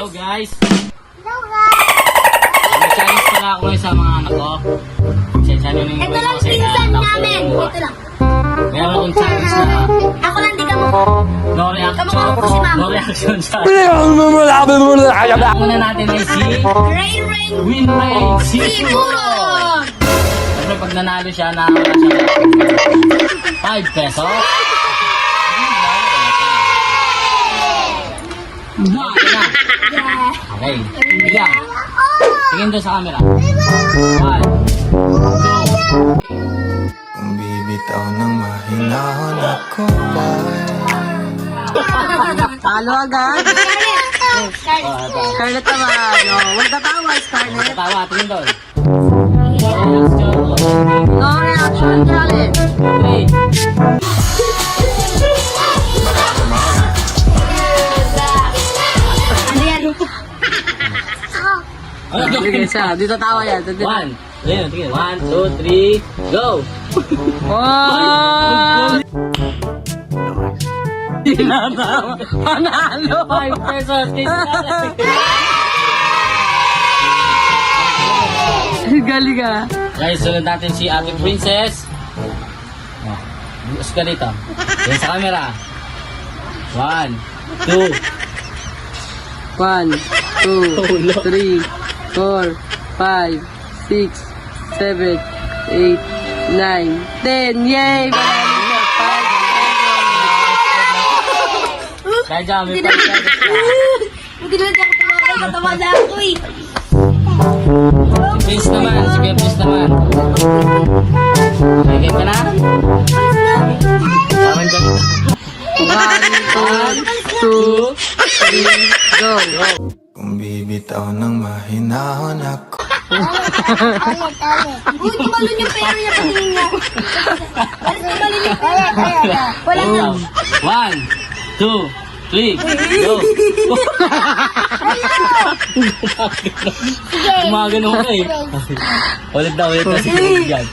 Hello guys! May challenge pala ako sa mga anak ko. Sensya nyo nang Ito lang pinsan namin. Ito lang. Meron akong challenge na Ako lang, di ka mo. no reaction. Kamukha ko si Ma'am. No reaction challenge. Ang una natin ay si Rain. Winrain Sipuro. Siyempre pag nanalo siya, nakawala siya ng 5 pesos. Okay, bilang. Tingin doon sa camera. 1, 2. Kung bibitaw ng mahinahon ako ba? Talo agad. Scarlett naman. No, huwag tatawa, Scarlett. Tawa, tingin doon. No reaction challenge. 3. Sige siya, dito tawa yan. Dito. 1, 2, 3, go! Oh! Tinatawa. Panalo. 5 pesos. Galing ah. Guys, sunod natin si Ate Princess. Bukas ka dito. Yan sa camera. 1, 2. 1, 2, 3, 4, 5, 6, 7, 8, 9, 10. Yay! Panalo siya. 5 pesos. Kaya dyan, may 5 pesos ka. Hindi na ako tumawa. Katawa na ako eh. Si Prince naman, si Kuya Prince naman. Okay, ka na? Saman ka. 1, 2, 3, go! Kung bibitaw ng mahinahon ako. Uy, tumalon yung pera niya patingin niya. Alis tumalon yung pera. Wala na. 1, 2, 3, go! Gumagano ka eh. Ulit na si Kuya dyan.